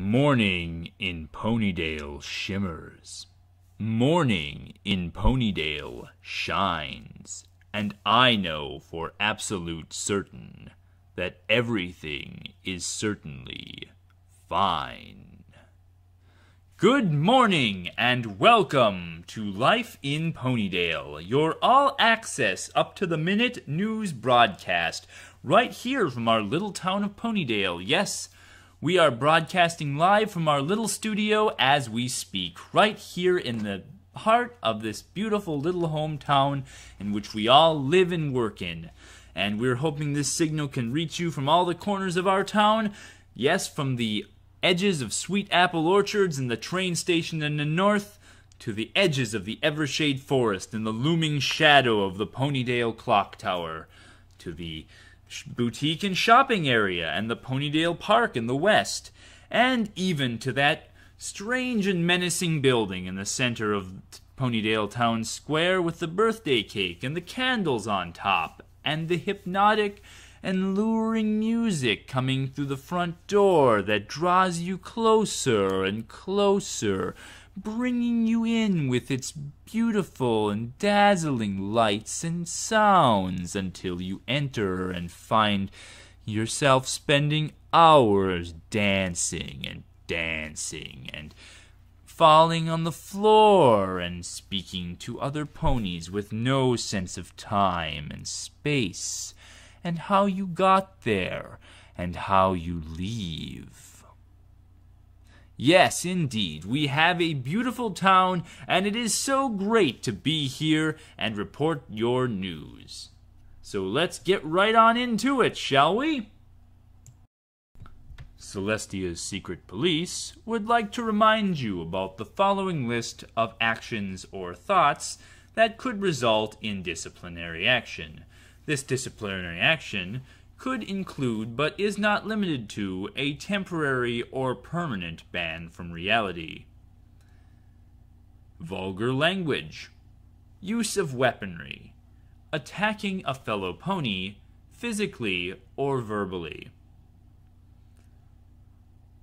Morning in Ponydale shimmers. Morning in Ponydale shines. And I know for absolute certain that everything is certainly fine. Good morning and welcome to Life in Ponydale, your all-access, up-to-the-minute news broadcast, right here from our little town of Ponydale. Yes, we are broadcasting live from our little studio as we speak, right here in the heart of this beautiful little hometown in which we all live and work in. And we're hoping this signal can reach you from all the corners of our town. Yes, from the edges of sweet apple orchards and the train station in the north, to the edges of the Evershade Forest and the looming shadow of the Ponydale Clock Tower, to the boutique and shopping area and the Ponydale Park in the west, and even to that strange and menacing building in the center of Ponydale Town Square with the birthday cake and the candles on top, and the hypnotic and luring music coming through the front door that draws you closer and closer, bringing you in with its beautiful and dazzling lights and sounds until you enter and find yourself spending hours dancing and falling on the floor and speaking to other ponies with no sense of time and space, and how you got there, and how you leave. Yes, indeed, we have a beautiful town, and it is so great to be here and report your news. So let's get right on into it, shall we? Celestia's Secret Police would like to remind you about the following list of actions or thoughts that could result in disciplinary action. This disciplinary action could include, but is not limited to, a temporary or permanent ban from reality. Vulgar language, use of weaponry, attacking a fellow pony, physically or verbally,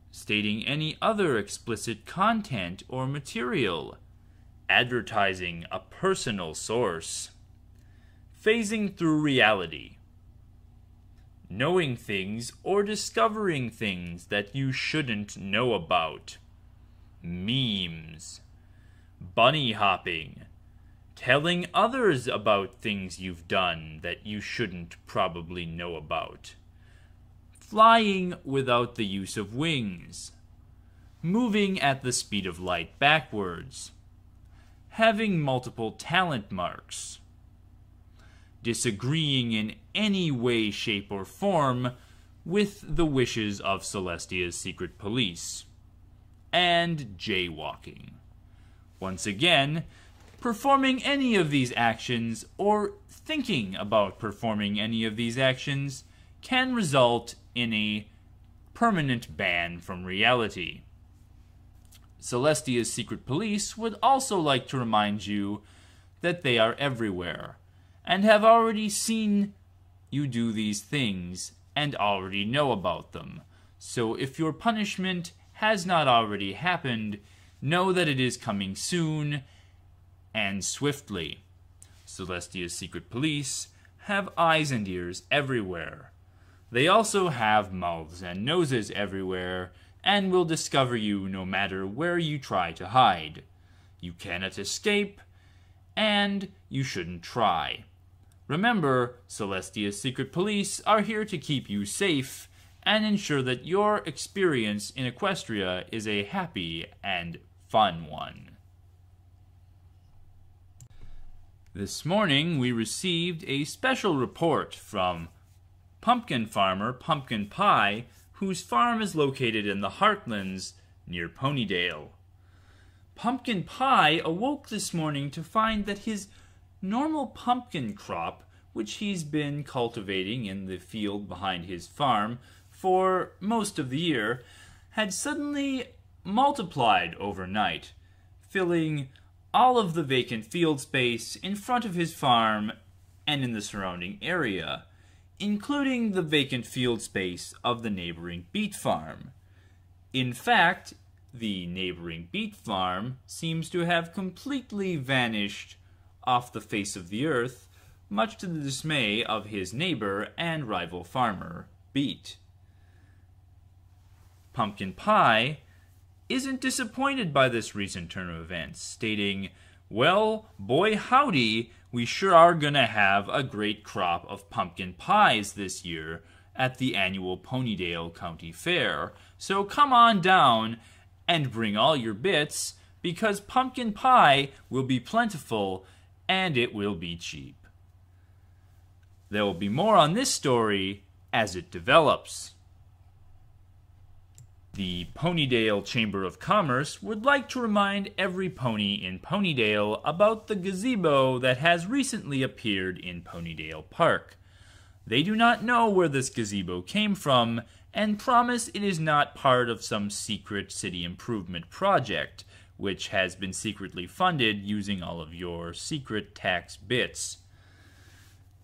stating any other explicit content or material, advertising a personal source, phasing through reality, knowing things or discovering things that you shouldn't know about, memes, bunny hopping, telling others about things you've done that you shouldn't probably know about, flying without the use of wings, moving at the speed of light backwards, having multiple talent marks, disagreeing in any way, shape, or form with the wishes of Celestia's Secret Police, and jaywalking. Once again, performing any of these actions or thinking about performing any of these actions can result in a permanent ban from reality. Celestia's Secret Police would also like to remind you that they are everywhere, and have already seen you do these things, and already know about them. So if your punishment has not already happened, know that it is coming soon, and swiftly. Celestia's Secret Police have eyes and ears everywhere. They also have mouths and noses everywhere, and will discover you no matter where you try to hide. You cannot escape, and you shouldn't try. Remember, Celestia's Secret Police are here to keep you safe and ensure that your experience in Equestria is a happy and fun one. This morning we received a special report from pumpkin farmer Pumpkin Pie, whose farm is located in the Heartlands near Ponydale. Pumpkin Pie awoke this morning to find that his normal pumpkin crop, which he's been cultivating in the field behind his farm for most of the year, had suddenly multiplied overnight, filling all of the vacant field space in front of his farm and in the surrounding area, including the vacant field space of the neighboring beet farm. In fact, the neighboring beet farm seems to have completely vanished off the face of the earth, much to the dismay of his neighbor and rival farmer, Beet. Pumpkin Pie isn't disappointed by this recent turn of events, stating, "Well, boy howdy, we sure are gonna have a great crop of pumpkin pies this year at the annual Ponydale County Fair, so come on down and bring all your bits, because pumpkin pie will be plentiful and it will be cheap." There will be more on this story as it develops. The Ponydale Chamber of Commerce would like to remind every pony in Ponydale about the gazebo that has recently appeared in Ponydale Park. They do not know where this gazebo came from and promise it is not part of some secret city improvement project, which has been secretly funded using all of your secret tax bits.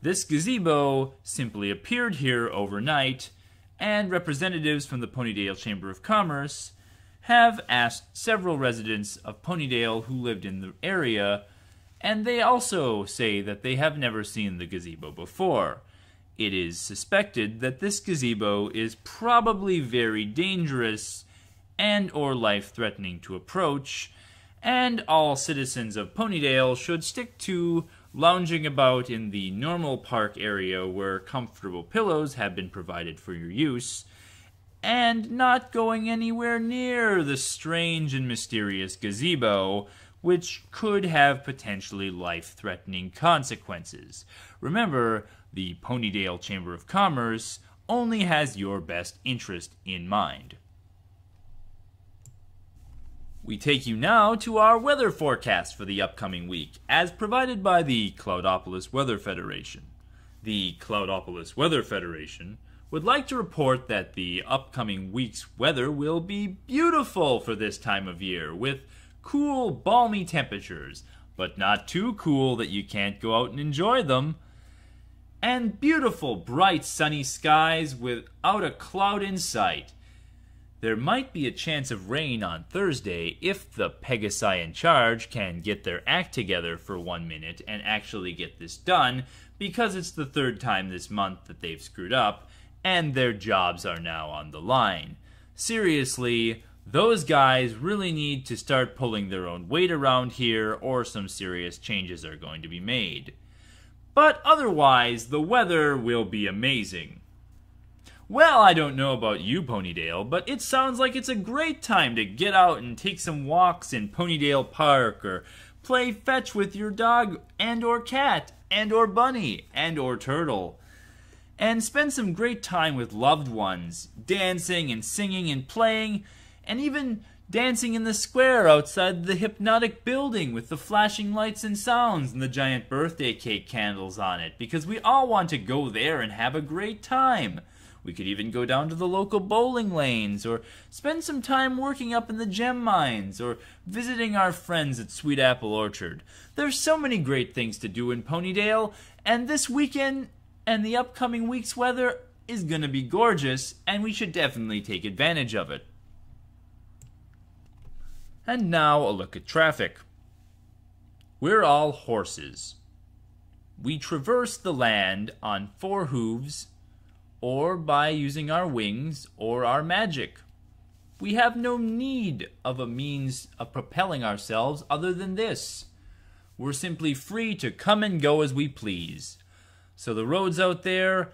This gazebo simply appeared here overnight, and representatives from the Ponydale Chamber of Commerce have asked several residents of Ponydale who lived in the area, and they also say that they have never seen the gazebo before. It is suspected that this gazebo is probably very dangerous and or life-threatening to approach, and all citizens of Ponydale should stick to lounging about in the normal park area where comfortable pillows have been provided for your use, and not going anywhere near the strange and mysterious gazebo, which could have potentially life-threatening consequences. Remember, the Ponydale Chamber of Commerce only has your best interest in mind. We take you now to our weather forecast for the upcoming week, as provided by the Cloudopolis Weather Federation. The Cloudopolis Weather Federation would like to report that the upcoming week's weather will be beautiful for this time of year, with cool, balmy temperatures, but not too cool that you can't go out and enjoy them, and beautiful, bright, sunny skies without a cloud in sight. There might be a chance of rain on Thursday if the Pegasi in charge can get their act together for 1 minute and actually get this done, because it's the third time this month that they've screwed up, and their jobs are now on the line. Seriously, those guys really need to start pulling their own weight around here, or some serious changes are going to be made. But otherwise, the weather will be amazing. Well, I don't know about you, Ponydale, but it sounds like it's a great time to get out and take some walks in Ponydale Park, or play fetch with your dog and or cat and or bunny and or turtle, and spend some great time with loved ones, dancing and singing and playing, and even dancing in the square outside the hypnotic building with the flashing lights and sounds and the giant birthday cake candles on it, because we all want to go there and have a great time. We could even go down to the local bowling lanes, or spend some time working up in the gem mines, or visiting our friends at Sweet Apple Orchard. There's so many great things to do in Ponydale, and this weekend and the upcoming week's weather is going to be gorgeous, and we should definitely take advantage of it. And now a look at traffic. We're all horses. We traverse the land on 4 hooves, or by using our wings or our magic. We have no need of a means of propelling ourselves other than this. We're simply free to come and go as we please. So the roads out there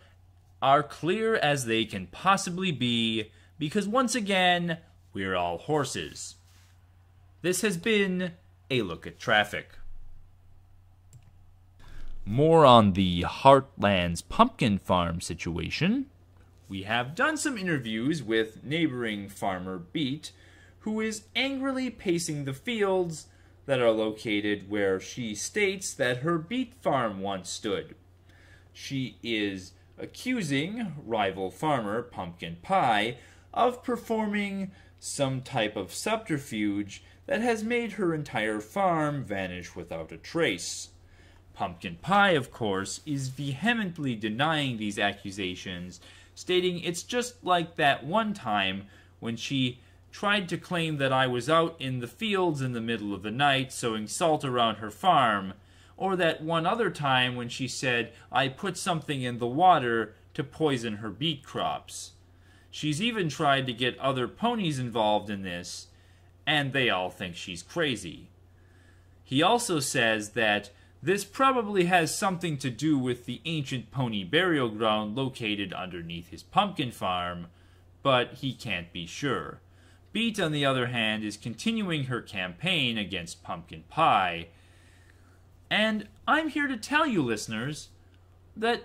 are clear as they can possibly be, because once again, we're all horses. This has been a look at traffic. More on the Heartlands Pumpkin Farm situation. We have done some interviews with neighboring farmer Beet, who is angrily pacing the fields that are located where she states that her beet farm once stood. She is accusing rival farmer Pumpkin Pie of performing some type of subterfuge that has made her entire farm vanish without a trace. Pumpkin Pie, of course, is vehemently denying these accusations, stating it's just like that one time when she tried to claim that I was out in the fields in the middle of the night sowing salt around her farm, or that one other time when she said I put something in the water to poison her beet crops. She's even tried to get other ponies involved in this, and they all think she's crazy. He also says that this probably has something to do with the ancient pony burial ground located underneath his pumpkin farm, but he can't be sure. Beet, on the other hand, is continuing her campaign against pumpkin pie, and I'm here to tell you, listeners, that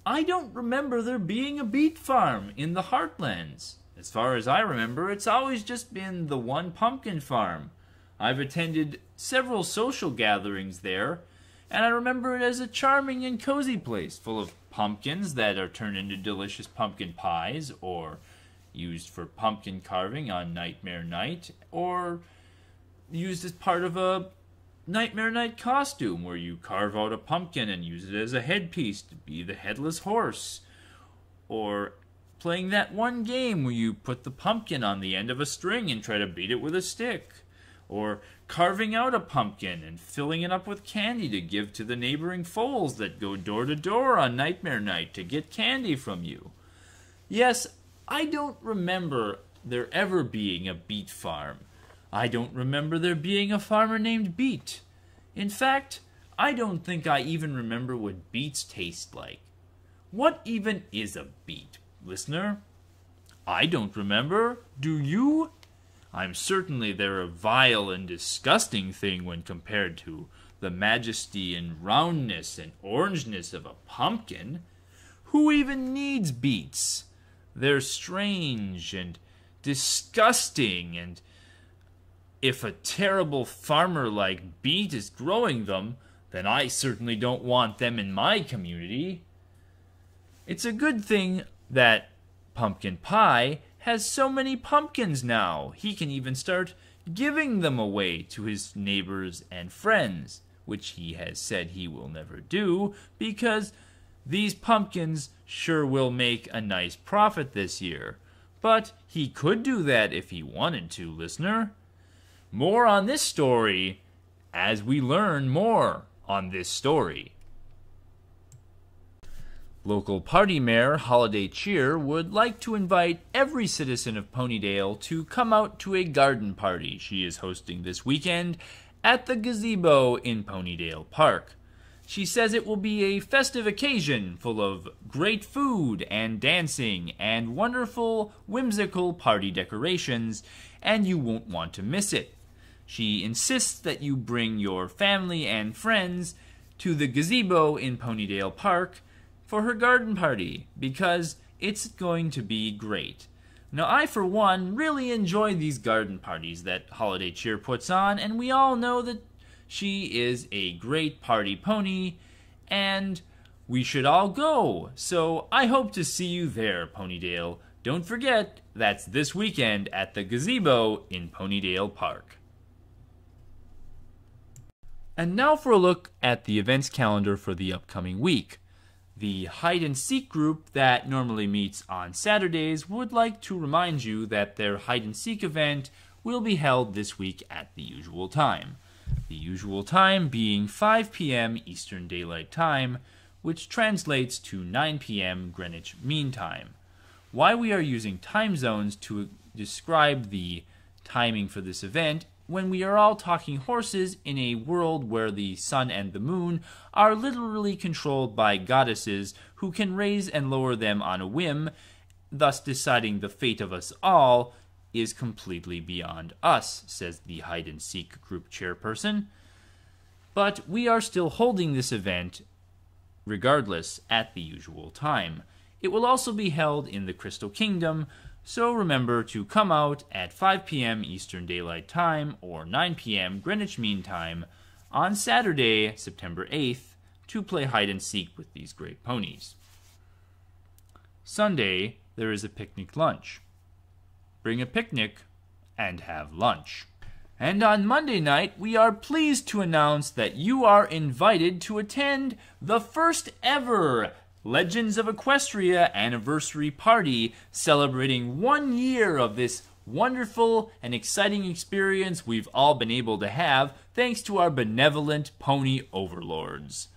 I don't remember there being a beet farm in the Heartlands. As far as I remember, it's always just been the one pumpkin farm. I've attended several social gatherings there, and I remember it as a charming and cozy place full of pumpkins that are turned into delicious pumpkin pies, or used for pumpkin carving on Nightmare Night, or used as part of a Nightmare Night costume where you carve out a pumpkin and use it as a headpiece to be the headless horse, or playing that one game where you put the pumpkin on the end of a string and try to beat it with a stick, or carving out a pumpkin and filling it up with candy to give to the neighboring foals that go door to door on Nightmare Night to get candy from you. Yes, I don't remember there ever being a beet farm. I don't remember there being a farmer named Beet. In fact, I don't think I even remember what beets taste like. What even is a beet, listener? I don't remember. Do you? I'm certainly they're a vile and disgusting thing when compared to the majesty and roundness and orangeness of a pumpkin. Who even needs beets? They're strange and disgusting, and if a terrible farmer like Beet is growing them, then I certainly don't want them in my community. It's a good thing that Pumpkin Pie has so many pumpkins now. He can even start giving them away to his neighbors and friends, which he has said he will never do, because these pumpkins sure will make a nice profit this year. But he could do that if he wanted to, listener. More on this story as we learn more on this story. Local party mayor Holiday Cheer would like to invite every citizen of Ponydale to come out to a garden party she is hosting this weekend at the gazebo in Ponydale Park. She says it will be a festive occasion full of great food and dancing and wonderful, whimsical party decorations, and you won't want to miss it. She insists that you bring your family and friends to the gazebo in Ponydale Park for her garden party, because it's going to be great. Now, I, for one, really enjoy these garden parties that Holiday Cheer puts on, and we all know that she is a great party pony, and we should all go. So I hope to see you there, Ponydale. Don't forget, that's this weekend at the gazebo in Ponydale Park. And now for a look at the events calendar for the upcoming week. The hide-and-seek group that normally meets on Saturdays would like to remind you that their hide-and-seek event will be held this week at the usual time. The usual time being 5 p.m. Eastern Daylight Time, which translates to 9 p.m. Greenwich Mean Time. Why we are using time zones to describe the timing for this event when we are all talking horses in a world where the sun and the moon are literally controlled by goddesses who can raise and lower them on a whim, thus deciding the fate of us all is completely beyond us, says the hide-and-seek group chairperson. But we are still holding this event regardless at the usual time. It will also be held in the Crystal Kingdom, so remember to come out at 5 p.m. Eastern Daylight Time or 9 p.m. Greenwich Mean Time on Saturday, September 8th, to play hide-and-seek with these great ponies. Sunday, there is a picnic lunch. Bring a picnic and have lunch. And on Monday night, we are pleased to announce that you are invited to attend the first ever Legends of Equestria anniversary party celebrating 1 year of this wonderful and exciting experience we've all been able to have thanks to our benevolent pony overlords.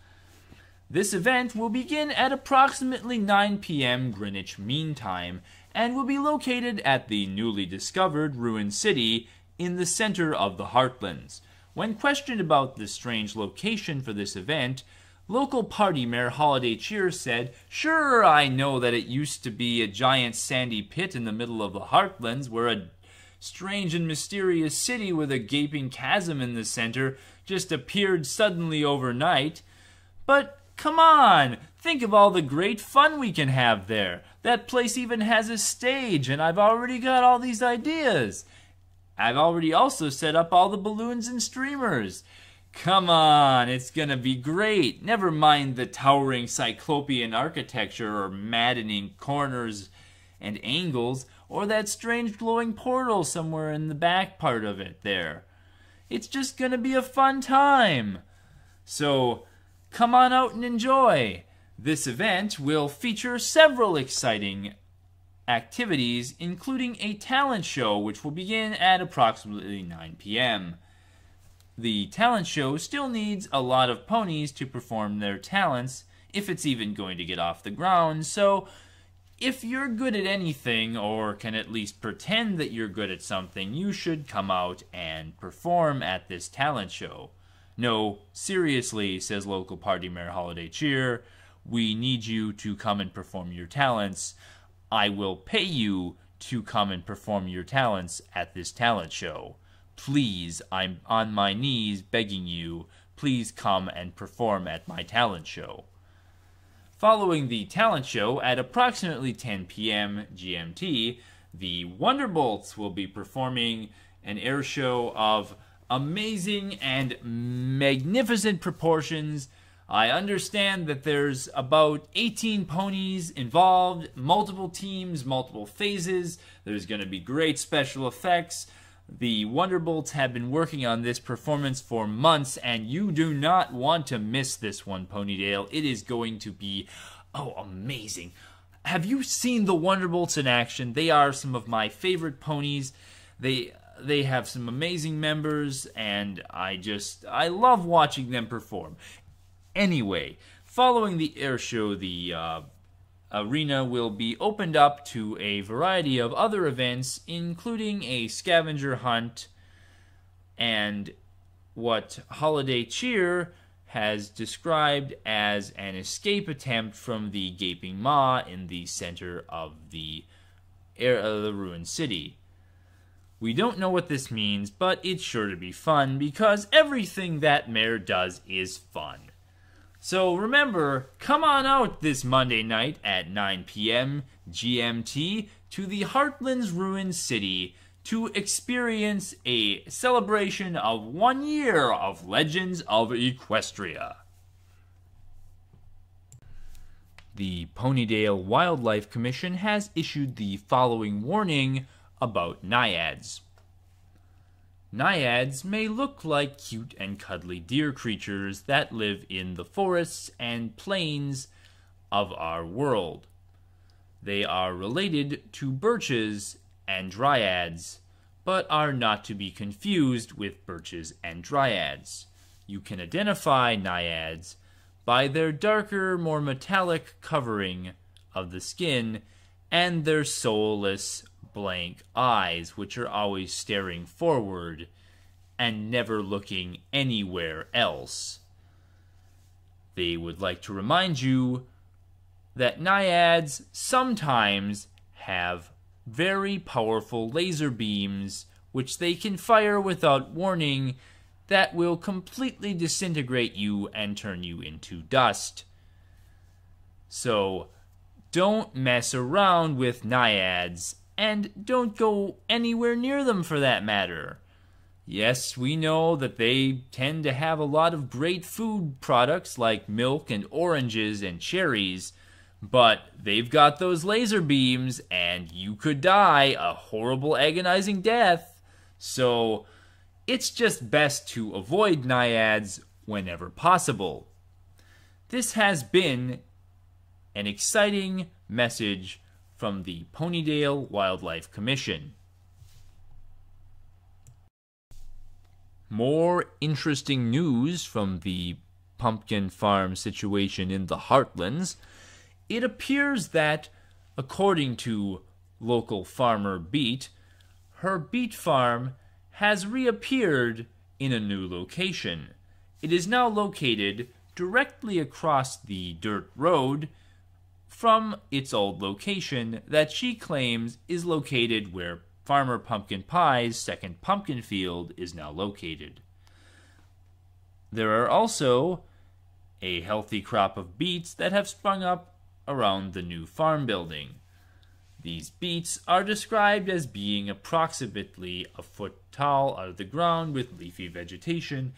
This event will begin at approximately 9 p.m. Greenwich Mean Time and will be located at the newly discovered ruined city in the center of the Heartlands. When questioned about the strange location for this event, local party mayor Holiday Cheer said, "Sure, I know that it used to be a giant sandy pit in the middle of the Heartlands where a strange and mysterious city with a gaping chasm in the center just appeared suddenly overnight. But come on, think of all the great fun we can have there. That place even has a stage, and I've already got all these ideas. I've already also set up all the balloons and streamers. Come on, it's gonna be great. Never mind the towering cyclopean architecture or maddening corners and angles, or that strange glowing portal somewhere in the back part of it there. It's just gonna be a fun time. So, come on out and enjoy. This event will feature several exciting activities, including a talent show which will begin at approximately 9 p.m. The talent show still needs a lot of ponies to perform their talents, if it's even going to get off the ground, so if you're good at anything, or can at least pretend that you're good at something, you should come out and perform at this talent show. No, seriously, says local party mayor Holiday Cheer, we need you to come and perform your talents. I will pay you to come and perform your talents at this talent show. Please, I'm on my knees begging you, please come and perform at my talent show. Following the talent show at approximately 10 p.m. GMT, the Wonderbolts will be performing an air show of amazing and magnificent proportions. I understand that there's about 18 ponies involved, multiple teams, multiple phases. There's going to be great special effects. The Wonderbolts have been working on this performance for months, and you do not want to miss this one, Ponydale. It is going to be, amazing. Have you seen the Wonderbolts in action? They are some of my favorite ponies. They have some amazing members, and I love watching them perform. Anyway, following the air show, the arena will be opened up to a variety of other events, including a scavenger hunt and what Holiday Cheer has described as an escape attempt from the gaping maw in the center of the ruined city. We don't know what this means, but it's sure to be fun because everything that mayor does is fun. So remember, come on out this Monday night at 9 p.m. GMT to the Heartlands ruined city to experience a celebration of 1 year of Legends of Equestria. The Ponydale Wildlife Commission has issued the following warning about naiads. Naiads may look like cute and cuddly deer creatures that live in the forests and plains of our world. They are related to birches and dryads, but are not to be confused with birches and dryads. You can identify naiads by their darker, more metallic covering of the skin and their soulless, blank eyes, which are always staring forward and never looking anywhere else. They would like to remind you that naiads sometimes have very powerful laser beams which they can fire without warning that will completely disintegrate you and turn you into dust. So don't mess around with naiads, and don't go anywhere near them for that matter. Yes, we know that they tend to have a lot of great food products like milk and oranges and cherries, but they've got those laser beams and you could die a horrible, agonizing death. So it's just best to avoid naiads whenever possible. This has been an exciting message from the Ponydale Wildlife Commission. more interesting news from the pumpkin farm situation in the Heartlands. It appears that, according to local farmer Beet, her beet farm has reappeared in a new location. It is now located directly across the dirt road from its old location that she claims is located where Farmer Pumpkin Pie's second pumpkin field is now located. There are also a healthy crop of beets that have sprung up around the new farm building. These beets are described as being approximately a foot tall out of the ground with leafy vegetation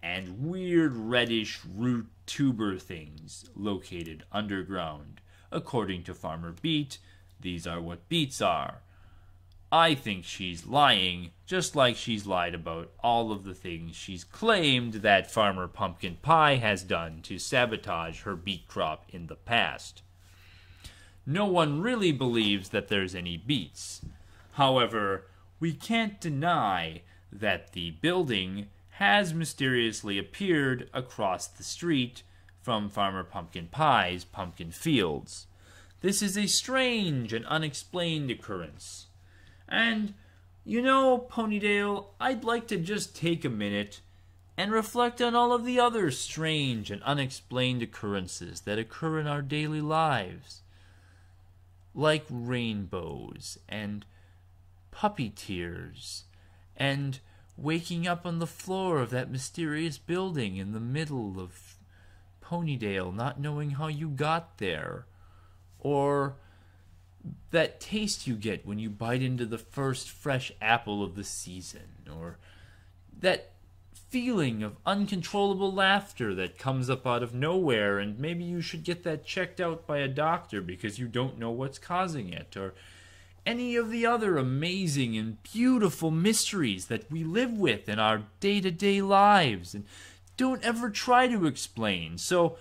and weird reddish root tuber things located underground. According to Farmer Beet, these are what beets are. I think she's lying, just like she's lied about all of the things she's claimed that Farmer Pumpkin Pie has done to sabotage her beet crop in the past. No one really believes that there's any beets. However, we can't deny that the building has mysteriously appeared across the street from Farmer Pumpkin Pie's pumpkin fields. This is a strange and unexplained occurrence. And, you know, Ponydale, I'd like to just take a minute and reflect on all of the other strange and unexplained occurrences that occur in our daily lives. Like rainbows, and puppy tears, and waking up on the floor of that mysterious building in the middle of Ponydale, not knowing how you got there, or that taste you get when you bite into the first fresh apple of the season, or that feeling of uncontrollable laughter that comes up out of nowhere, and maybe you should get that checked out by a doctor because you don't know what's causing it, or any of the other amazing and beautiful mysteries that we live with in our day-to-day lives and don't ever try to explain. So,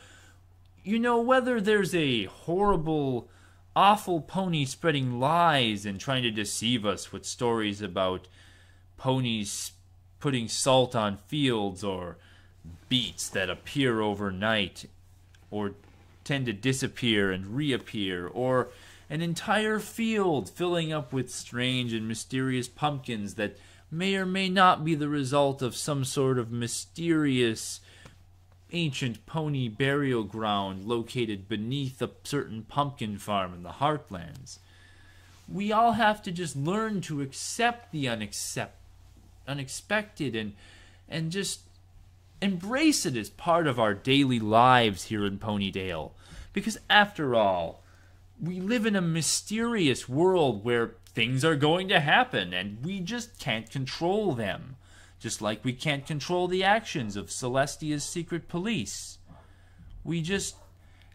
you know, whether there's a horrible, awful pony spreading lies and trying to deceive us with stories about ponies putting salt on fields, or beets that appear overnight or tend to disappear and reappear, or an entire field filling up with strange and mysterious pumpkins that may or may not be the result of some sort of mysterious ancient pony burial ground located beneath a certain pumpkin farm in the Heartlands. We all have to just learn to accept the unexpected and just embrace it as part of our daily lives here in Ponydale. Because after all, we live in a mysterious world where things are going to happen and we just can't control them. Just like we can't control the actions of Celestia's secret police. We just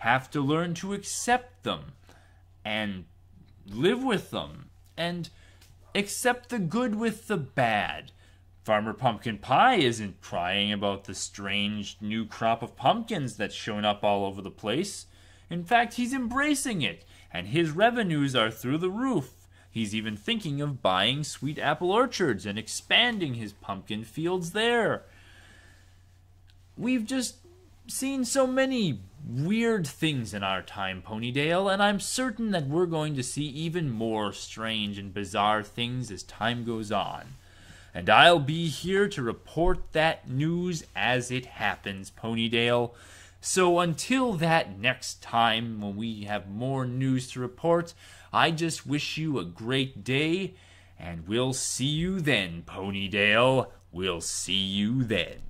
have to learn to accept them and live with them and accept the good with the bad. Farmer Pumpkin Pie isn't crying about the strange new crop of pumpkins that's shown up all over the place. In fact, he's embracing it, and his revenues are through the roof. He's even thinking of buying sweet apple orchards and expanding his pumpkin fields there. We've just seen so many weird things in our time, Ponydale, and I'm certain that we're going to see even more strange and bizarre things as time goes on. And I'll be here to report that news as it happens, Ponydale. So until that next time when we have more news to report, I just wish you a great day, and we'll see you then, Ponydale. We'll see you then.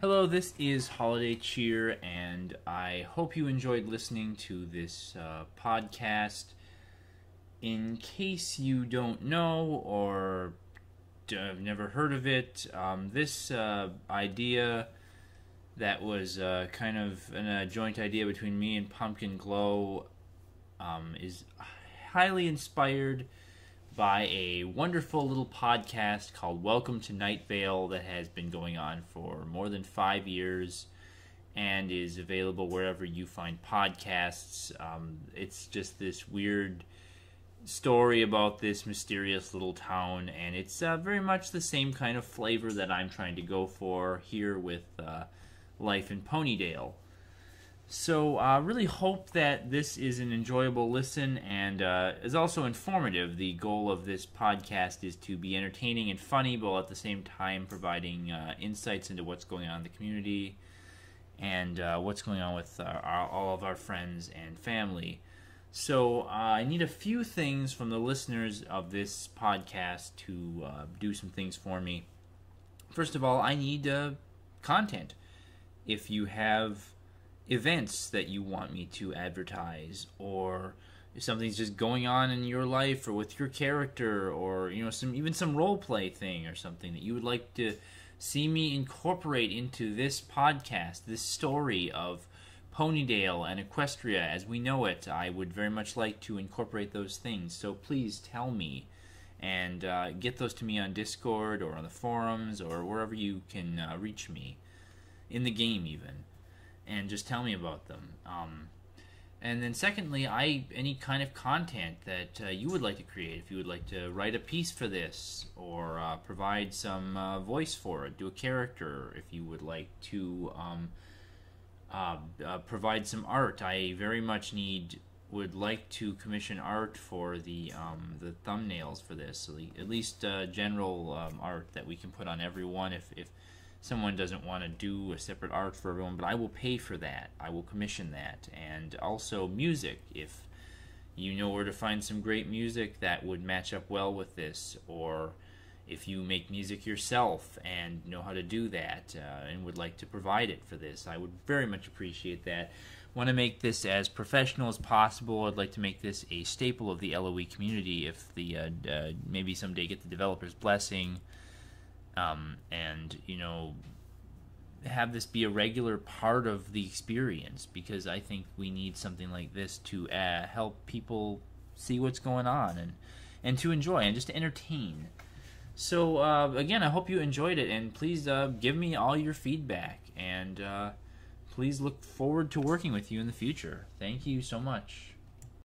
Hello, this is Holiday Cheer, and I hope you enjoyed listening to this podcast. In case you don't know or have never heard of it, this idea that was kind of a joint idea between me and Pumpkin Glow is highly inspired by a wonderful little podcast called Welcome To Nightvale that has been going on for more than 5 years and is available wherever you find podcasts. It's just this weird story about this mysterious little town, and it's very much the same kind of flavor that I'm trying to go for here with Life in Ponydale. So I really hope that this is an enjoyable listen and is also informative. The goal of this podcast is to be entertaining and funny, but at the same time providing insights into what's going on in the community and what's going on with all of our friends and family. So I need a few things from the listeners of this podcast to do some things for me. First of all, I need content. If you have events that you want me to advertise, or if something's just going on in your life or with your character, or some role play thing or something that you would like to see me incorporate into this podcast, this story of Ponydale and Equestria as we know it, I would very much like to incorporate those things. So please tell me and get those to me on Discord or on the forums or wherever you can reach me, in the game even, and just tell me about them. And then secondly, any kind of content that you would like to create. If you would like to write a piece for this, or provide some voice for it, do a character. If you would like to provide some art, I very much would like to commission art for the thumbnails for this. So at least general art that we can put on everyone. If someone doesn't want to do a separate art for everyone, but I will pay for that. I will commission that. And also music, if you know where to find some great music that would match up well with this, or if you make music yourself and know how to do that and would like to provide it for this, I would very much appreciate that. Want to make this as professional as possible. I'd like to make this a staple of the LOE community if maybe someday get the developer's blessing. And have this be a regular part of the experience, because I think we need something like this to help people see what's going on and to enjoy and just to entertain. So again, I hope you enjoyed it, and please give me all your feedback, and please look forward to working with you in the future. Thank you so much.